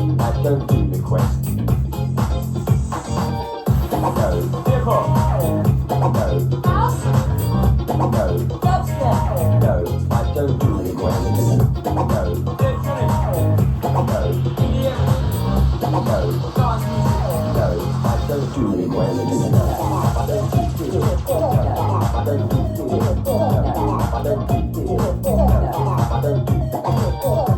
I don't do requests. No. Hip hop. No. House. No. Dubstep. No. I don't do requests. No. Electronic. No. EDM. No. Dance music. No. I don't do requests. No. I don't do this. No. I don't do this. No. I don't do this. No. I don't do this.